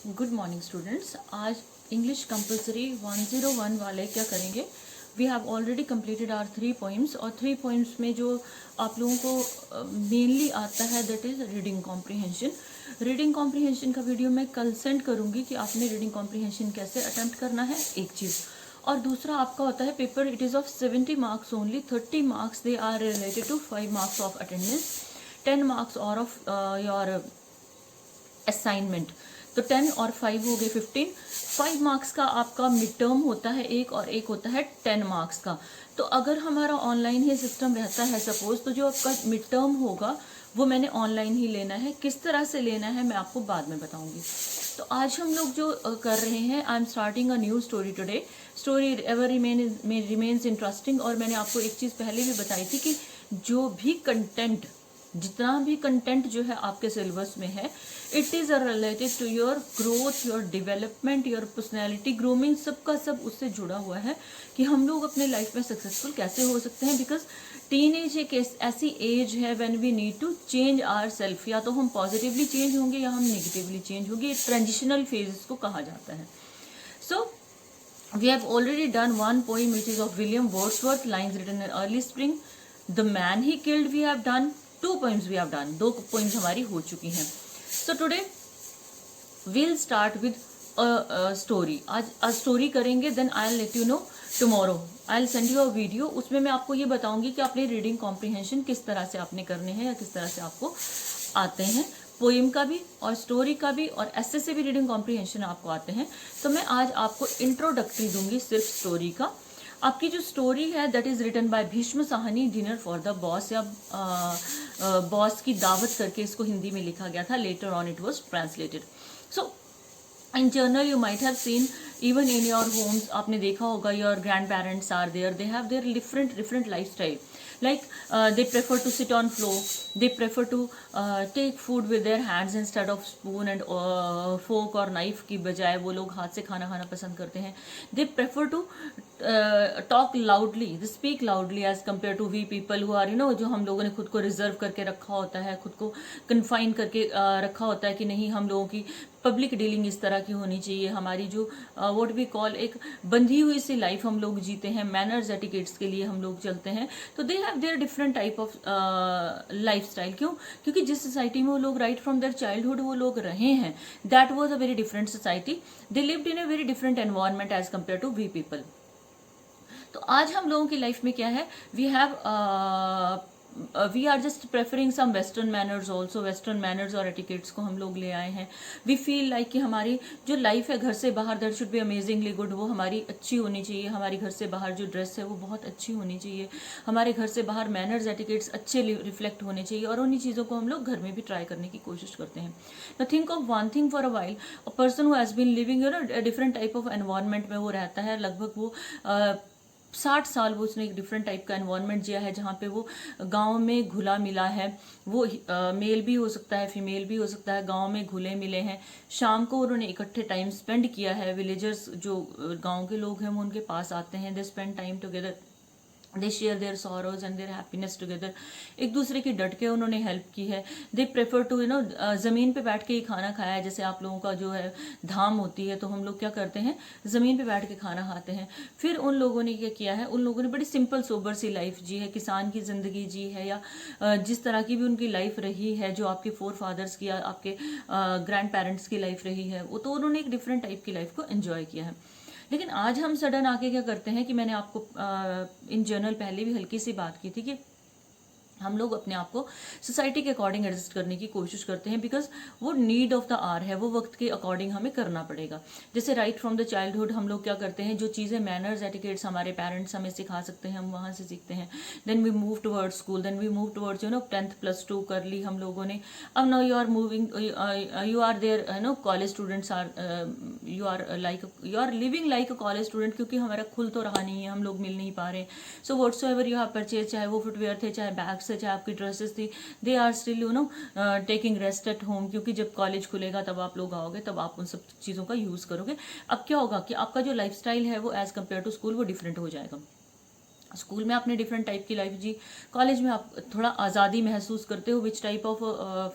Good morning students. आज English compulsory 101 वाले क्या करेंगे। We have already completed our 3 poems और 3 पोइम्स में जो आप लोगों को मेनली आता है that is reading comprehension. Reading comprehension का वीडियो मैं कल सेंड करूंगी कि आपने रीडिंग कॉम्प्रिहेंशन कैसे अटेम्प्ट करना है, एक चीज़। और दूसरा आपका होता है paper, it is of 70 marks only. 30 marks they are related to 5 marks of attendance, 10 marks और ऑफ योर असाइनमेंट। तो 10 और 5 हो गए 15। 5 मार्क्स का आपका मिड टर्म होता है एक, और एक होता है 10 मार्क्स का। तो अगर हमारा ऑनलाइन ही सिस्टम रहता है सपोज, तो जो आपका मिड टर्म होगा वो मैंने ऑनलाइन ही लेना है। किस तरह से लेना है मैं आपको बाद में बताऊंगी। तो आज हम लोग जो कर रहे हैं, I am starting a new story today. Story ever remains interesting. और मैंने आपको एक चीज़ पहले भी बताई थी कि जो भी कंटेंट, जितना भी कंटेंट जो है आपके सिलेबस में है, it is related to your growth, your development, your personality grooming, सबका सब उससे जुड़ा हुआ है कि हम लोग अपने लाइफ में सक्सेसफुल कैसे हो सकते हैं। बिकॉज टीन एज एक ऐसी एज है when we need to change our self. या तो हम पॉजिटिवली चेंज होंगे या हम नेगेटिवली चेंज होंगे। ट्रांजिशनल फेजेस को कहा जाता है। सो we have already done one poem which is of William Wordsworth, lines written in early spring. The Man He Killed we have done. 2 poems we have done. 2 poems हमारी हो चुकी हैं. So today we'll start with a story. आज story करेंगे, then I'll let you know tomorrow. I'll send you a video. उसमें मैं आपको ये बताऊंगी कि आपने रीडिंग कॉम्प्रिहेंशन किस तरह से आपने करने हैं या किस तरह से आपको आते हैं। पोइम का भी और स्टोरी का भी और ऐसे से भी रीडिंग कॉम्प्रिहेंशन आपको आते हैं। तो मैं आज आपको इंट्रोडक्टरी दूंगी सिर्फ स्टोरी का। आपकी जो स्टोरी है that is written by Bhisham Sahni, dinner for the boss, या बॉस की दावत करके इसको हिंदी में लिखा गया था। Later on it was translated. So in journal you might have seen, even in your homes आपने देखा होगा, your grandparents are there, they have their different lifestyle. Like they prefer to sit on floor, they prefer to take food with their hands instead of spoon and fork or knife की बजाय वो लोग हाथ से खाना खाना पसंद करते हैं। they prefer to talk loudly, they speak loudly as compared to we people who are जो हम लोगों ने खुद को रिजर्व करके रखा होता है, खुद को कन्फाइन करके रखा होता है कि नहीं, हम लोगों की पब्लिक डीलिंग इस तरह की होनी चाहिए। हमारी जो व्हाट वी कॉल एक बंधी हुई सी लाइफ हम लोग जीते हैं, मैनर्स एटिकेट्स के लिए हम लोग चलते हैं। तो they have their different type of life style. क्यों? क्योंकि जिस सोसाइटी में वो लोग राइट फ्रॉम देयर चाइल्डहुड वो लोग रहे हैं, that was a very different society. They lived in a very different environment as compare to we people. तो आज हम लोगों की लाइफ में क्या है, we are just preferring some western manners also. Western manners और एटिकेट्स को हम लोग ले आए हैं। वी फील लाइक कि हमारी जो लाइफ है घर से बाहर, that should be amazingly good, वो हमारी अच्छी होनी चाहिए। हमारी घर से बाहर जो ड्रेस है वो बहुत अच्छी होनी चाहिए। हमारे घर से बाहर मैनर्स एटिकेट्स अच्छे रिफ्लेक्ट होने चाहिए, और उन्हीं चीज़ों को हम लोग घर में भी ट्राई करने की कोशिश करते हैं। ना think of one thing for a while, a person who has been living different type of environment में वो रहता है। लगभग वो 60 साल वो उसने एक डिफरेंट टाइप का एनवायरनमेंट जिया है, जहाँ पे वो गांव में घुला मिला है। वो मेल भी हो सकता है, फीमेल भी हो सकता है, गांव में घुले मिले हैं। शाम को उन्होंने इकट्ठे टाइम स्पेंड किया है। विलेजर्स जो गांव के लोग हैं वो उनके पास आते हैं, they spend time together, they share their sorrows and their happiness together. एक दूसरे की डट के उन्होंने हेल्प की है। दे प्रेफर टू ज़मीन पे बैठ के ही खाना खाया है। जैसे आप लोगों का जो है धाम होती है, तो हम लोग क्या करते हैं, ज़मीन पे बैठ के खाना खाते हैं। फिर उन लोगों ने क्या किया है, उन लोगों ने बड़ी सिंपल सोबर सी लाइफ जी है, किसान की ज़िंदगी जी है, या जिस तरह की भी उनकी लाइफ रही है, जो आपके फोर फादर्स की या आपके ग्रैंड पेरेंट्स की लाइफ रही है, वो तो उन्होंने एक डिफरेंट टाइप की लाइफ को एंजॉय किया है। लेकिन आज हम सडन आके क्या करते हैं कि मैंने आपको इन जनरल पहले भी हल्की सी बात की थी कि हम लोग अपने आप को सोसाइटी के अकॉर्डिंग एडजस्ट करने की कोशिश करते हैं। बिकॉज वो नीड ऑफ द आवर है, वो वक्त के अकॉर्डिंग हमें करना पड़ेगा। जैसे राइट फ्रॉम द चाइल्डहुड हम लोग क्या करते हैं, जो चीज़ें मैनर्स एटिकेट्स हमारे पेरेंट्स हमें सिखा सकते हैं, हम वहाँ से सीखते हैं। Then we move towards school, then we move towards 10th +2 कर ली हम लोगों ने। अब now you are moving, you are there, college students are, you are living like a college student, क्योंकि हमारा खुल तो रहा नहीं है, हम लोग मिल नहीं पा रहे। सो व्हाट्सोएवर यू हैव परचेज, चाहे वो फुटवेयर थे, चाहे बैग्स से, चाहे आपकी ड्रेसेस थी, they are still taking rest at home. क्योंकि जब कॉलेज खुलेगा तब आप लोग आओगे, तब आप उन सब चीज़ों का यूज़ करोगे। अब क्या होगा कि आपका जो लाइफस्टाइल है वो एज कम्पेयर टू स्कूल वो डिफरेंट हो जाएगा। स्कूल में आपने डिफरेंट टाइप की लाइफ जी, कॉलेज में आप थोड़ा आज़ादी महसूस करते हो, which type of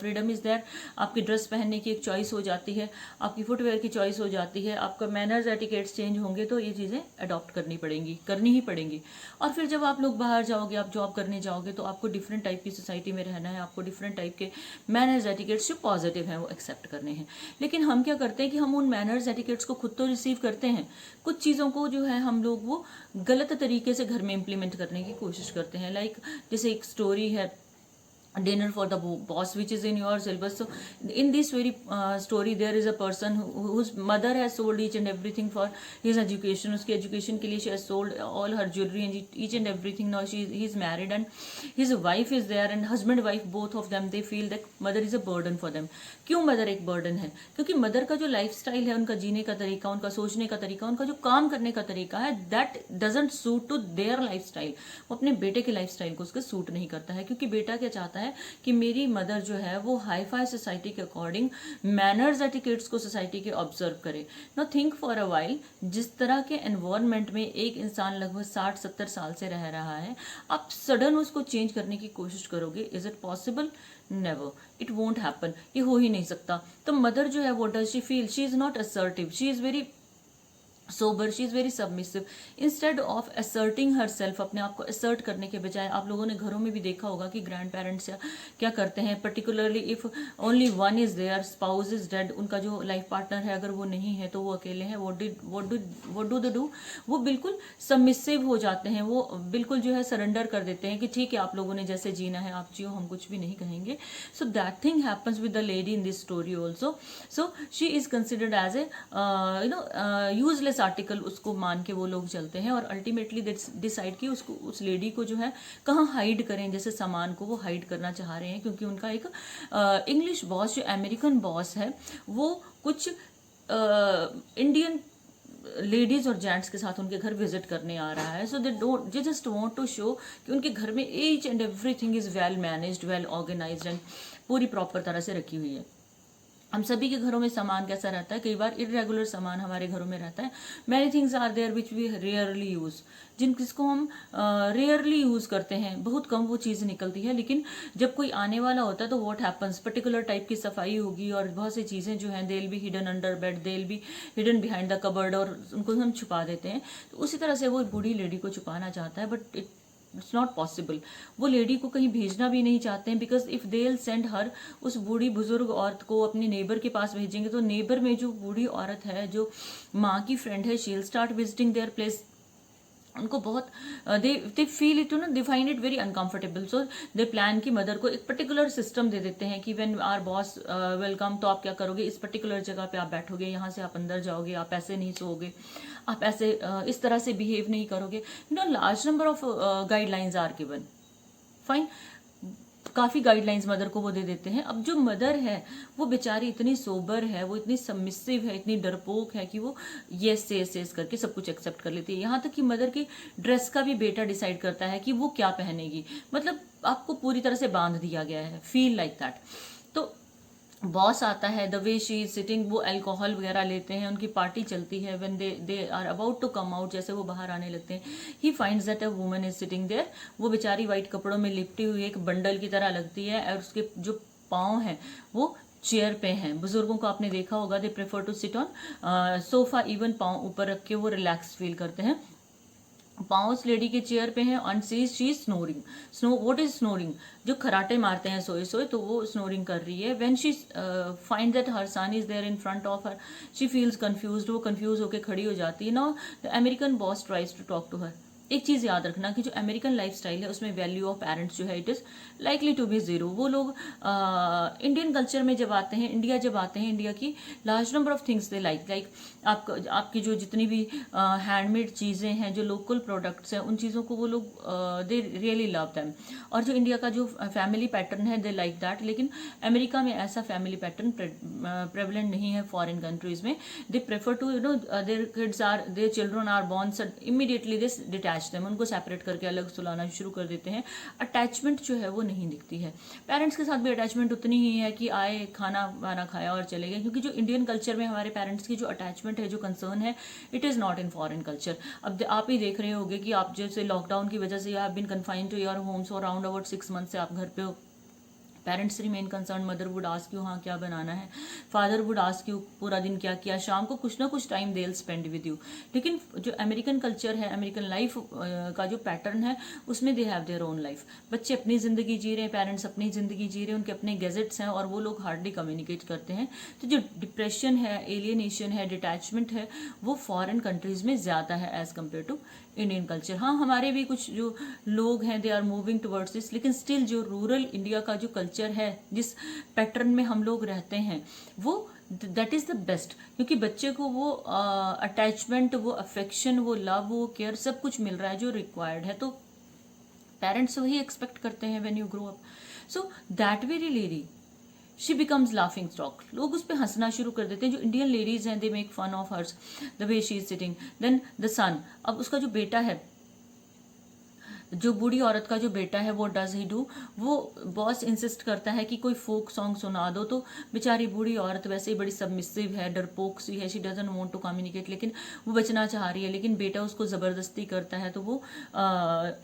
freedom is there. आपकी ड्रेस पहनने की एक चॉइस हो जाती है, आपकी फुटवेयर की चॉइस हो जाती है, आपका मैनर्स एटिकेट्स चेंज होंगे, तो ये चीज़ें अडॉप्ट करनी ही पड़ेंगी। और फिर जब आप लोग बाहर जाओगे, आप जॉब करने जाओगे, तो आपको डिफरेंट टाइप की सोसाइटी में रहना है, आपको डिफरेंट टाइप के मैनर्स एटिकेट्स जो पॉजिटिव हैं वो एक्सेप्ट करने हैं। लेकिन हम क्या करते हैं कि हम उन मैनर्स एटिकेट्स को खुद तो रिसीव करते हैं, कुछ चीज़ों को जो है हम लोग वो गलत तरीके से घर में इम्प्लीमेंट करने की कोशिश करते हैं। लाइक जैसे एक स्टोरी है, dinner for the boss, which is in your syllabus. So in this very story there is a person whose mother has sold each and everything for his education. उसकी education के लिए she has sold all her jewelry and each and everything. Now he is married and his wife is there, and husband wife both of them they feel that mother is a burden for them. क्यों mother एक burden है? क्योंकि mother का जो life style है, उनका जीने का तरीका, उनका सोचने का तरीका, उनका जो काम करने का तरीका है, that doesn't suit to their lifestyle. वो अपने बेटे के लाइफ स्टाइल को उसका सूट नहीं करता है, क्योंकि बेटा क्या चाहता है कि मेरी मदर जो है वो हाई फाई सोसाइटी के अकॉर्डिंग मैनर्स एटिकेट्स को सोसाइटी के ऑब्जर्व करे। Now think for a while, जिस तरह के एनवायरनमेंट में एक इंसान लगभग 60-70 साल से रह रहा है, आप सडन उसको चेंज करने की कोशिश करोगे, is it possible? Never, it won't happen, ये हो ही नहीं सकता। तो मदर जो है, what does she feel? She is not assertive, she is very sober, she is very submissive. Instead of asserting herself, अपने आप को assert करने के बजाय, आप लोगों ने घरों में भी देखा होगा कि ग्रैंड पेरेंट्स क्या करते हैं, particularly if only one is there, spouse is dead, उनका जो लाइफ पार्टनर है अगर वो नहीं है तो वो अकेले हैं, what do they do? वो बिल्कुल सबमिसिव हो जाते हैं, वो बिल्कुल जो है सरेंडर कर देते हैं कि ठीक है आप लोगों ने जैसे जीना है आप जियो, हम कुछ भी नहीं कहेंगे। So that thing happens with the lady in this story also. So she is considered as a useless article, उसको मान के वो लोग चलते हैं और अल्टीमेटली डिसाइड कि उसको, उस लेडी को जो है कहाँ हाइड करें, जैसे सामान को वो हाइड करना चाह रहे हैं, क्योंकि उनका एक इंग्लिश बॉस, जो अमेरिकन बॉस है, वो कुछ इंडियन लेडीज और जेंट्स के साथ उनके घर विजिट करने आ रहा है। So they just want to show कि उनके घर में each and everything is well managed, well organised and पूरी प्रॉपर तरह से रखी हुई है। हम सभी के घरों में सामान कैसा रहता है, कई बार इरेगुलर सामान हमारे घरों में रहता है। Many things are there which we rarely use, जिसको हम रेयरली यूज करते हैं, बहुत कम वो चीज़ निकलती है। लेकिन जब कोई आने वाला होता है तो व्हाट हैपन्स, पर्टिकुलर टाइप की सफाई होगी और बहुत सी चीज़ें जो हैं they will be hidden under bed, they will be hidden behind the cupboard, और उनको हम छुपा देते हैं। तो उसी तरह से वो बूढ़ी लेडी को छुपाना चाहता है, बट इट्स नॉट पॉसिबल। वो लेडी को कहीं भेजना भी नहीं चाहते हैं, because if they will send her, उस बूढ़ी बुजुर्ग औरत को अपने नेबर के पास भेजेंगे तो नेबर में जो बूढ़ी औरत है, जो माँ की फ्रेंड है, she will start visiting their place. उनको बहुत दे फील इट, ना, they find it very uncomfortable. So they plan की मदर को एक पर्टिकुलर सिस्टम दे देते हैं कि व्हेन आवर बॉस वेलकम, तो आप क्या करोगे, इस पर्टिकुलर जगह पे आप बैठोगे, यहाँ से आप अंदर जाओगे, आप ऐसे नहीं सोओगे, आप ऐसे इस तरह से बिहेव नहीं करोगे। Large number of guidelines are given, fine, काफ़ी गाइडलाइंस मदर को वो दे देते हैं। अब जो मदर है वो बेचारी इतनी सोबर है, वो इतनी सबमिसिव है, इतनी डरपोक है कि वो येस करके सब कुछ एक्सेप्ट कर लेती है। यहाँ तक कि मदर की ड्रेस का भी बेटा डिसाइड करता है कि वो क्या पहनेगी, मतलब आपको पूरी तरह से बांध दिया गया है, फील लाइक दैट। तो बॉस आता है, the way she is sitting, वो अल्कोहल वगैरह लेते हैं, उनकी पार्टी चलती है, when they are about to come out, जैसे वो बाहर आने लगते हैं, he finds that a woman is sitting there, वो बेचारी वाइट कपड़ों में लिपटी हुई एक बंडल की तरह लगती है, और उसके जो पाँव हैं वो चेयर पे हैं। बुजुर्गों को आपने देखा होगा, they prefer to sit on sofa, even पाँव ऊपर रख के वो रिलैक्स फील करते हैं। पाँव उस लेडी के चेयर पे हैं, on she is snoring. What is snoring? जो खराटे मारते हैं सोए सोए, तो वो स्नोरिंग कर रही है। When she find that her son is there in front of her, she feels confused, वो कंफ्यूज होकर खड़ी हो जाती है। Now the American boss tries to talk to her. एक चीज़ याद रखना कि जो अमेरिकन लाइफस्टाइल है उसमें वैल्यू ऑफ पेरेंट्स जो है it is likely to be zero. वो लोग इंडियन कल्चर में जब आते हैं, इंडिया जब आते हैं, इंडिया की large number of things they like आपकी जो जितनी भी हैंडमेड चीज़ें हैं, जो लोकल प्रोडक्ट्स हैं, उन चीज़ों को वो लोग दे रियली लव दैम। और जो इंडिया का जो फैमिली पैटर्न है दे लाइक दैट। लेकिन अमेरिका में ऐसा फैमिली पैटर्न प्रेवलेंट नहीं है। फॉरेन कंट्रीज में they prefer to their kids are, their children are born, immediately they detach detach them, उनको सेपरेट करके अलग सुलाना शुरू कर देते हैं। अटैचमेंट जो है वो नहीं दिखती है। पेरेंट्स के साथ भी अटैचमेंट उतनी ही है कि आए, खाना वाना खाया और चले गए, क्योंकि जो इंडियन कल्चर में हमारे पेरेंट्स की जो अटैचमेंट है, जो कंसर्न है, it is not in foreign culture. अब आप ही देख रहे होंगे कि आप जैसे लॉकडाउन की वजह से you have been confined to your homes for around about 6 month से आप घर पे हो। Parents remain concern, mother would ask you हाँ क्या बनाना है, फादर वुड आस्क यू पूरा दिन क्या किया, शाम को कुछ ना कुछ time they will spend with you. लेकिन जो अमेरिकन कल्चर है, अमेरिकन लाइफ का जो पैटर्न है, उसमें they have their own life. बच्चे अपनी ज़िंदगी जी रहे हैं, पेरेंट्स अपनी ज़िंदगी जी रहे हैं, उनके अपने गैजेट्स हैं और वो लोग हार्डली कम्युनिकेट करते हैं। तो जो डिप्रेशन है, एलियनेशन है, डिटैचमेंट है, वो फॉरेन कंट्रीज़ में ज़्यादा है as compare to Indian culture. हाँ, हमारे भी कुछ जो लोग हैं they are moving towards this, लेकिन स्टिल जो रूरल इंडिया का जो कल्चर है, जिस पैटर्न में हम लोग रहते हैं, वो दैट इज़ द बेस्ट। क्योंकि बच्चे को वो अटैचमेंट, वो अफेक्शन, वो लव, वो केयर सब कुछ मिल रहा है जो रिक्वायर्ड है। तो पेरेंट्स वही एक्सपेक्ट करते हैं when you grow up. So that very lady she becomes laughing stock. लोग उस पर हंसना शुरू कर देते हैं। जो इंडियन लेडीज हैं they make fun of hers the way she is sitting. Then the son, अब उसका जो बेटा है, जो बूढ़ी औरत का जो बेटा है, वो डज ही डू, वो बॉस इंसिस्ट करता है कि कोई फोक सॉन्ग सुना दो। तो बेचारी बूढ़ी औरत वैसे ही बड़ी सबमिसिव है, डरपोक सी है, she doesn't want to communicate, लेकिन वो बचना चाह रही है, लेकिन बेटा उसको ज़बरदस्ती करता है। तो वो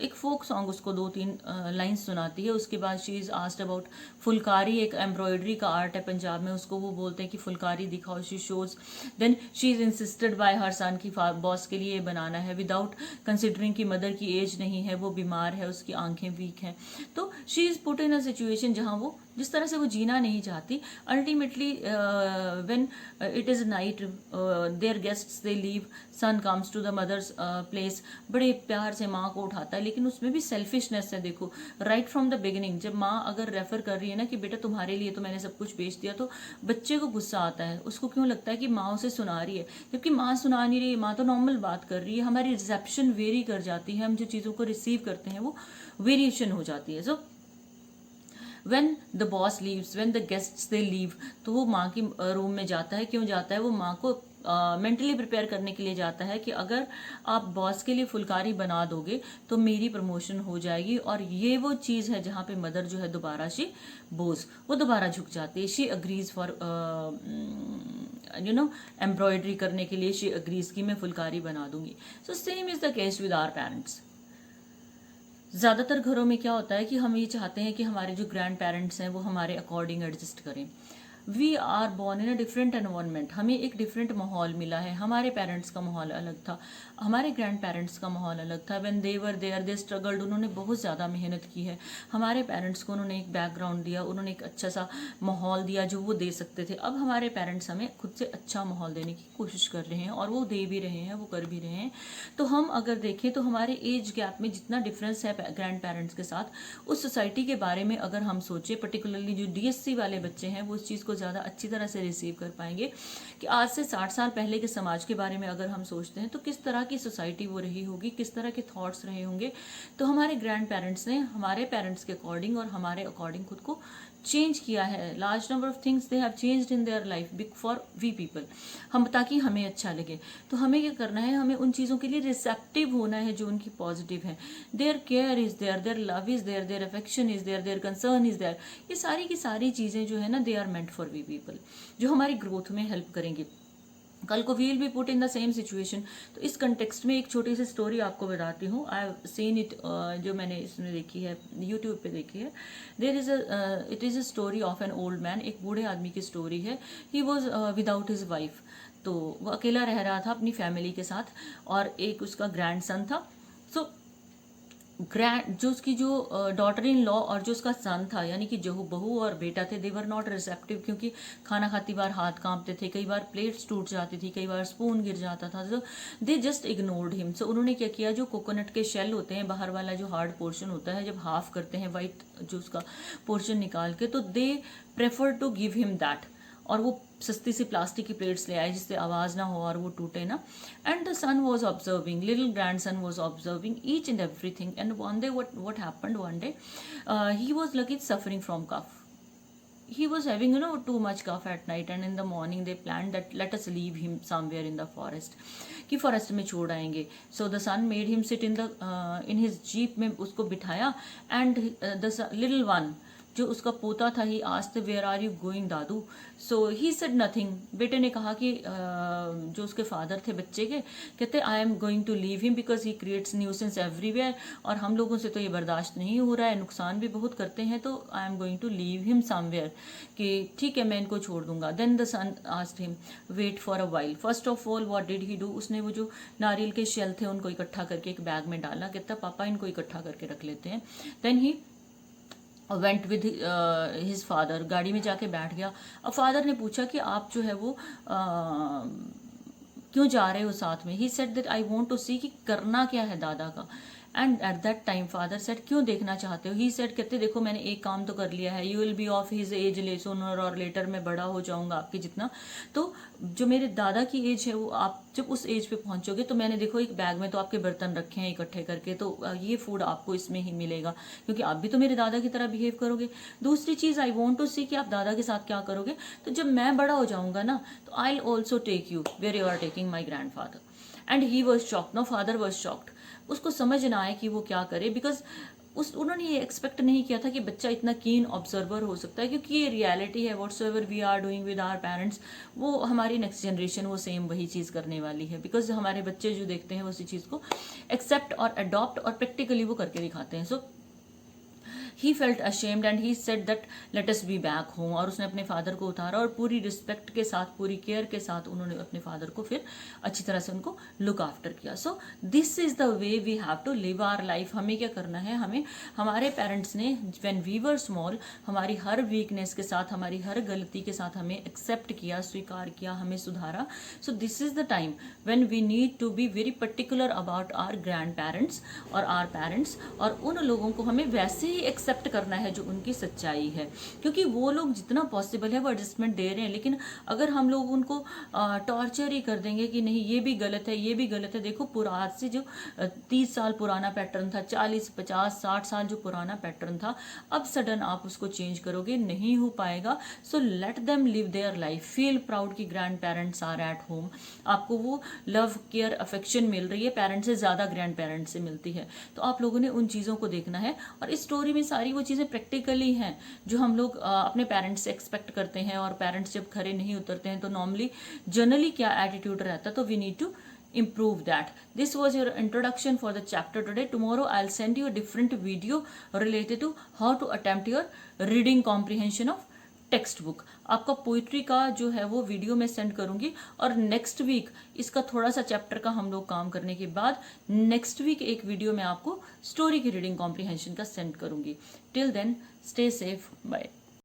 एक फोक सॉन्ग उसको 2-3 लाइन्स सुनाती है। उसके बाद she is asked about Phulkari, एक एम्ब्रॉयडरी का आर्ट है पंजाब में, उसको वो बोलते हैं कि फुलकारी दिखाओ, she shows. Then she is insisted by her son की बॉस के लिए बनाना है, विदाउट कंसिडरिंग कि मदर की एज नहीं है, वो बीमार है, उसकी आंखें वीक हैं। तो she is put in a situation जहां वो जिस तरह से वो जीना नहीं चाहती। Ultimately when it is night, their guests they leave, son comes to the mother's place, बड़े प्यार से माँ को उठाता है, लेकिन उसमें भी सेल्फिशनेस है। देखो, राइट फ्रॉम द बिगिनिंग, जब माँ अगर रेफर कर रही है ना कि बेटा तुम्हारे लिए तो मैंने सब कुछ बेच दिया, तो बच्चे को गुस्सा आता है। उसको क्यों लगता है कि माँ उसे सुना रही है, जबकि माँ सुना नहीं रही है, माँ तो नॉर्मल बात कर रही है। हमारी रिसेप्शन वेरी कर जाती है, हम जो चीज़ों को रिसीव करते हैं वो वेरिएशन हो जाती है। So when the boss leaves, when the guests they leave, तो वो माँ की रूम में जाता है। क्यों जाता है? वो माँ को मेंटली प्रिपेयर करने के लिए जाता है कि अगर आप बॉस के लिए फुलकारी बना दोगे तो मेरी प्रमोशन हो जाएगी। और ये वो चीज़ है जहाँ पे मदर जो है दोबारा शी बोस, वो दोबारा झुक जाती है। शी अग्रीज फॉर एम्ब्रॉयडरी करने के लिए, शी अग्रीज कि मैं फुलकारी बना दूंगी। So same is the case with our parents. ज़्यादातर घरों में क्या होता है कि हम ये चाहते हैं कि हमारे जो ग्रैंड पेरेंट्स हैं वो हमारे अकॉर्डिंग एडजस्ट करें। We are born in a different environment, हमें एक डिफरेंट माहौल मिला है। हमारे पेरेंट्स का माहौल अलग था, हमारे ग्रैंड पेरेंट्स का माहौल अलग था। When they were there they struggled, उन्होंने बहुत ज़्यादा मेहनत की है। हमारे पेरेंट्स को उन्होंने एक बैकग्राउंड दिया, उन्होंने एक अच्छा सा माहौल दिया जो वो दे सकते थे। अब हमारे पेरेंट्स हमें खुद से अच्छा माहौल देने की कोशिश कर रहे हैं और वो दे भी रहे हैं, वो कर भी रहे हैं। तो हम अगर देखें तो हमारे एज गैप में जितना डिफरेंस है ग्रैंड पेरेंट्स के साथ, उस सोसाइटी के बारे में अगर हम सोचें, पर्टिकुलरली जो डीएससी वाले बच्चे हैं वो उस चीज़ को ज़्यादा अच्छी तरह से रिसीव कर पाएंगे कि आज से 60 साल पहले के समाज के बारे में अगर हम सोचते हैं तो किस तरह की सोसाइटी वो रही होगी, किस तरह के थॉट्स रहे होंगे। तो हमारे ग्रैंड पेरेंट्स ने हमारे पेरेंट्स के अकॉर्डिंग और हमारे अकॉर्डिंग खुद को चेंज किया है। Large number of things they have changed in their life big for we people, हम ताकि हमें अच्छा लगे। तो हमें क्या करना है, हमें उन चीज़ों के लिए रिसेप्टिव होना है जो उनकी पॉजिटिव है। Their care is there, their love is there, their affection is there, their concern is there. ये सारी की सारी चीज़ें जो है ना, they are meant for we people, जो हमारी ग्रोथ में हेल्प करेंगी। कल को we'll be put in the same situation. तो इस कंटेक्स्ट में एक छोटी सी स्टोरी आपको बताती हूँ। आई हैव सीन इट, जो मैंने इसमें देखी है, यूट्यूब पे देखी है। It is a story of an old man, एक बूढ़े आदमी की स्टोरी है। He was without his wife, तो वो अकेला रह रहा था अपनी फैमिली के साथ, और एक उसका ग्रैंड सन था। सो जो उसकी जो डॉटर इन लॉ और जो उसका सन था, यानी कि जो बहू और बेटा थे, दे वर नॉट रिसेप्टिव, क्योंकि खाना खाती बार हाथ कांपते थे, कई बार प्लेट्स टूट जाती थी, कई बार स्पून गिर जाता था। तो दे जस्ट इग्नोर्ड हिम। सो उन्होंने क्या किया, जो कोकोनट के शेल होते हैं, बाहर वाला जो हार्ड पोर्शन होता है, जब हाफ करते हैं वाइट जो उसका पोर्शन निकाल के, तो they prefer to give him that. और वो सस्ती सी प्लास्टिक की प्लेट्स ले आए जिससे आवाज़ ना हो और वो टूटे ना। And the son was observing, little grandson was observing each and everything. And one day what happened one day, he was lucky suffering from cough. he was having too much cough at night, and in the morning they planned that let us leave him somewhere in the forest, कि forest में छोड़ आएंगे. So the son made him sit in his jeep में उसको बिठाया, and the little one जो उसका पोता था, he asked where are you going दादू. So he said nothing. बेटे ने कहा कि जो उसके फादर थे बच्चे के, कहते I am going to leave him because he creates nuisance everywhere, और हम लोगों से तो ये बर्दाश्त नहीं हो रहा है, नुकसान भी बहुत करते हैं, तो I am going to leave him somewhere, कि ठीक है मैं इनको छोड़ दूंगा. Then the son asked him wait for a while. First of all what did he do, उसने वो जो नारियल के शेल थे उनको इकट्ठा करके एक बैग में डाला. कहता पापा इनको इकट्ठा करके रख लेते हैं. Then he went with his father. गाड़ी में जाके बैठ गया. अब फादर ने पूछा कि आप जो है वो क्यों जा रहे हो साथ में. He said that I want to see कि करना क्या है दादा का. And at that time father said क्यों देखना चाहते हो. ही सेड कहते देखो मैंने एक काम तो कर लिया है, you will be of his age ले सोनर, और लेटर मैं बड़ा हो जाऊंगा आपके जितना, तो जो मेरे दादा की एज है वो आप जब उस एज पे पहुंचोगे तो मैंने देखो एक बैग में तो आपके बर्तन रखे हैं इकट्ठे करके, तो ये फूड आपको इसमें ही मिलेगा, क्योंकि आप भी तो मेरे दादा की तरह बिहेव करोगे. दूसरी चीज आई वॉन्ट टू सी कि आप दादा के साथ क्या करोगे, तो जब मैं बड़ा हो जाऊंगा ना तो I will also take you where you are taking my grandfather. And he was shocked. No father was shocked. उसको समझ ना आए कि वो क्या करे, बिकॉज उन्होंने ये एक्सपेक्ट नहीं किया था कि बच्चा इतना कीन ऑब्जर्वर हो सकता है, क्योंकि ये रियलिटी है. Whatsoever we are doing with our parents, वो हमारी नेक्स्ट जनरेशन वो सेम वही चीज़ करने वाली है, बिकॉज हमारे बच्चे जो देखते हैं उसी चीज़ को एक्सेप्ट और अडॉप्ट और प्रैक्टिकली वो करके दिखाते हैं. So he felt ashamed and he said that let us be back home. और उसने अपने फादर को उतारा और पूरी रिस्पेक्ट के साथ, पूरी केयर के साथ उन्होंने अपने फादर को फिर अच्छी तरह से उनको लुक आफ्टर किया. So this is the way we have to live our life. हमें क्या करना है, हमें हमारे पेरेंट्स ने व्हेन वी वर स्मॉल हमारी हर वीकनेस के साथ, हमारी हर गलती के साथ हमें एक्सेप्ट किया, स्वीकार किया, हमें सुधारा. So this is the time when we need to be very particular about our grandparents और आवर पेरेंट्स, और उन लोगों को हमें वैसे ही एक्सेप्ट करना है जो उनकी सच्चाई है, क्योंकि वो लोग जितना पॉसिबल है वो एडजस्टमेंट दे रहे हैं. लेकिन अगर हम लोग उनको टॉर्चर ही कर देंगे कि नहीं ये भी गलत है, ये भी गलत है. देखो आज से जो 30 साल पुराना पैटर्न था, 40 50 60 साल जो पुराना पैटर्न था, अब सडन आप उसको चेंज करोगे, नहीं हो पाएगा. So let them live their life. Feel proud कि grand parents are at home. आपको वो लव केयर अफेक्शन मिल रही है, पेरेंट्स से ज़्यादा ग्रैंड पेरेंट्स से मिलती है. तो आप लोगों ने उन चीज़ों को देखना है. और इस स्टोरी में सारी वो चीज़ें प्रैक्टिकली हैं जो हम लोग अपने पेरेंट्स से एक्सपेक्ट करते हैं, और पेरेंट्स जब खरे नहीं उतरते हैं तो नॉर्मली जनरली क्या एटीट्यूड रहता है, तो we need to improve that. This was your introduction for the chapter today. Tomorrow I'll send you a different video related to how to attempt your reading comprehension of text book. आपका poetry का जो है वो video मैं send करूंगी, और next week इसका थोड़ा सा चैप्टर का हम लोग काम करने के बाद नेक्स्ट वीक एक वीडियो मैं आपको स्टोरी की रीडिंग कॉम्प्रिहेंशन का सेंड करूंगी. Till then stay safe, bye.